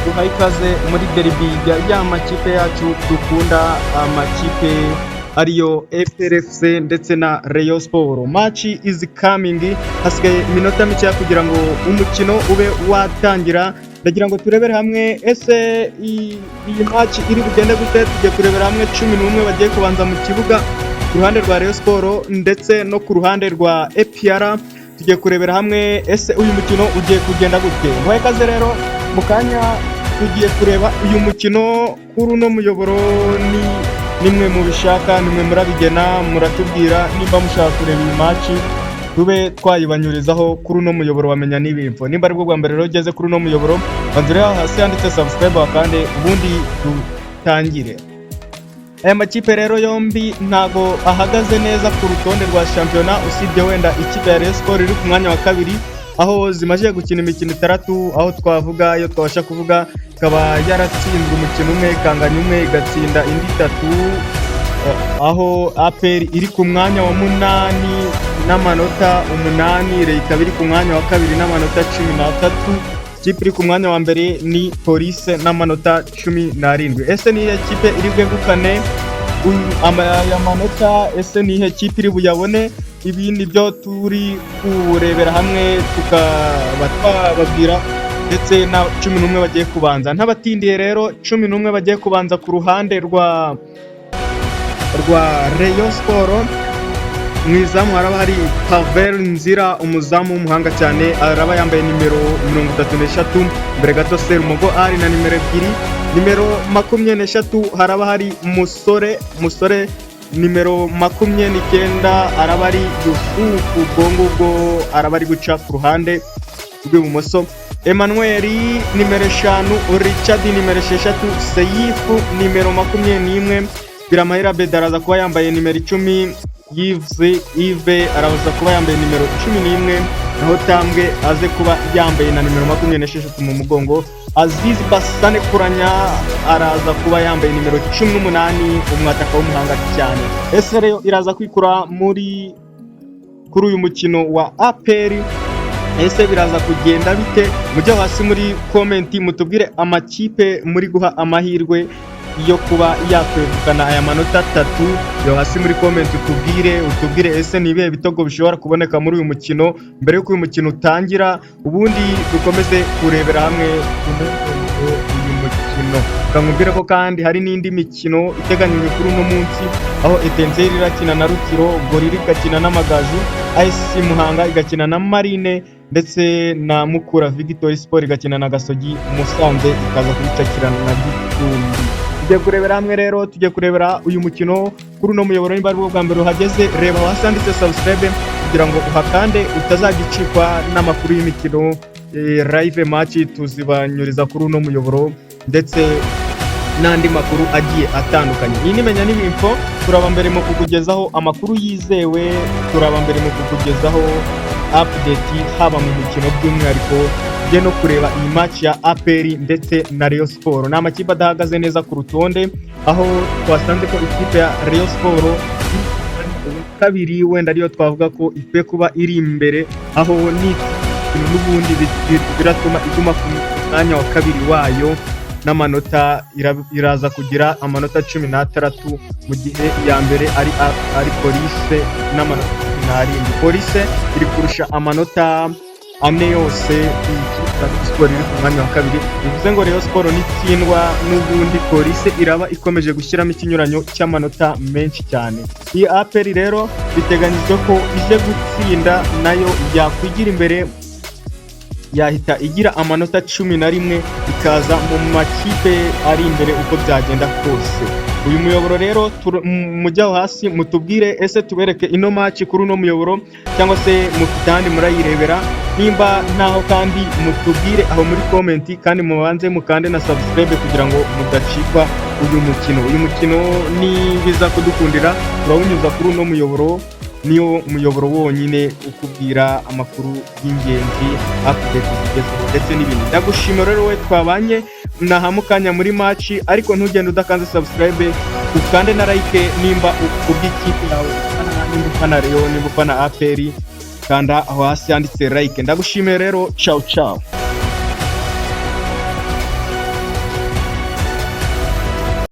duhaye ikaze muri derby ya makipe yacu dukunda, amakipe ariyo FPRFC ndetse na Rayon Sport. Match is coming, hasigaye iminota mike kugira ngo umukino ube watangira. Ndagira ngo turebere hamwe ese iyi match iri bugende gute. Tugiye kurebera hamwe 11 bagiye kubanza mu kibuga ku ruhande rwa Rayon Sport ndetse no ku ruhande rwa APR. Tugiye kurebera hamwe ese uyu mukino ugiye kugenda gute. Muhaye ikaze rero mu kanya tugiye kureba uyu mukino kuri uno muyoboro. Nimwe mu bishaka, nimwe murabigena, muratubwira nimba mushaka kureba iyi match tube twayibanyurizaho kuri uno muyoboro wamenya n'ibinfo. Nimba aribwo bwa mbere rero ugeze kuri uno muyoboro, bandurira hasi handitse subscribe kandi ubundi dutangire. Aya makipe rero yombi ntago ahagaze neza ku rutonde rwa shampiyona, usibye wenda ikipe ya Rayon Sport iri ku mwanya wa kabiri, aho zimaze gukina imikino 3, aho twavuga iyo twabasha kuvuga ikaba yaratsinzwe umukino umwe, ikanganya umwe, igatsinda indi 3, aho APR iri ku mwanya wa 8 n'amanota 8, Rayon ikaba iri ku mwanya wa kabiri n'amanota 13, ikipe iri ku mwanya wa mbere ni Police n'amanota 17. Ese nihe kipe iri bwegukane aya manota? Ese nihe kipe iri buyabone? Ibi ni byo turi kurebera hamwe tukaba twababwira, ndetse na 11 bagiye kubanza. Ntabatindiye rero, 11 bagiye kubanza ku ruhande rwa Rayon Sport. Mwizamu haraba hari Pavel Nzira, umuzamu w'umuhanga cyane, araba yambaye nimero 33, mbere gato Serumogo ari na nimero 2, nimero 23 haraba hari Musore nimero 29, araba ari Yusufu Gongo araba ari guca ku ruhande rw'ibumoso. Emmanuel nimero 5, Richard nimero 6, Seifu nimero 21, Biramahera Bedaraza kuba yambaye nimero 10, Yves araza kuba yambaye nimero 11, naho Tambwe aze kuba yambaye na nimero 26 mu mugongo. Aziz Basane Kuranya araza kuba yambaye nimero 18, umwataka w'umuhanga cyane. Ese rero iraza kwikura kuri uyu mukino wa APR. Ese biraza kugenda bite? Mujye hasi muri comment mutubwire amakipe muri guha amahirwe yo kuba yakwegukana aya manota 3. Yo hasi muri comment utubwire ese nibihe bitogo bishobora kuboneka muri uyu mukino mbere yuko uyu mukino utangira, ubundi dukomeze kurebera hamwe uyu mukino. Kamubwira ko kandi hari n'indi mikino iteganyijwe kuri uno munsi, aho Etenzeri irakina na Rukiro, Gorilla igakina n'Amagaju, AS Muhanga igakina na Marine, ndetse na Mukura Victory Sport igakina na Gasogi, Musanze ikaza kubicakirana na Gicumbi. Tugiye kurebera hamwe rero, tugiye kurebera uyu mukino kuri uno muyoboro. Nimba aribwo bwa mbere uhageze, reba hasi handitse subscribe kugira ngo uhakande utazagicikwa n'amakuru y'imikino live match tuzibanyuriza kuri uno muyoboro, ndetse n'andi makuru agiye atandukanye. Iyi nimenya n'ibinfo, turaba mbere mu kukugezaho amakuru yizewe, turaba mbere mu kukugezaho update haba mu mikino by'umwihariko bye no kureba iyi match ya APR ndetse na Rayon Sport. Ni amakipe adahagaze neza ku rutonde, aho twasanze ko ikipe ya Rayon Sport kabiri wenda ariyo twavuga ko ikwiye kuba iri imbere, aho ni n'ubundi biratuma iguma ku mwanya wa kabiri wayo n'amanota iraza kugira amanota 16, mu gihe ya mbere ari Police n'amanota 17. Police iri kurusha amanota 4 yose Sport iri ku mwanya wa kabiri. Bivuze ngo Rayon Sport nitsindwa n'ubundi Police iraba ikomeje gushyiramo ikinyuranyo cy'amanota menshi cyane. Iyi APR rero biteganyijwe ko ije gutsinda nayo yakwigira imbere, yahita igira amanota 11 ikaza mu makipe ari imbere uko byagenda kose. Uyu muyoboro rero mujyaho hasi mutubwire ese tubereke ino match kuri uno muyoboro, cyangwa se mufitandi murayirebera. Nimba naho kandi mutubwire aho muri comment, kandi mubanze mukande na subscribe kugira ngo mudacikwa uyu mukino. Uyu mukino ni biza kudukundira turawunyuza kuri uno muyoboro, niyo muyoboro wonyine ukubwira amakuru y'ingenzi, update zigezweho ndetse n'ibindi. Ndagushimira rero we twabanye nahamukanya muri match, ariko ntugende udakanze subscribe, ukande na like nimba ubw'ikipe yawe, nimba ufana Rayon, nimba ufana APR, kanda aho hasi handitse like. Ndagushimira rero, ciao ciao.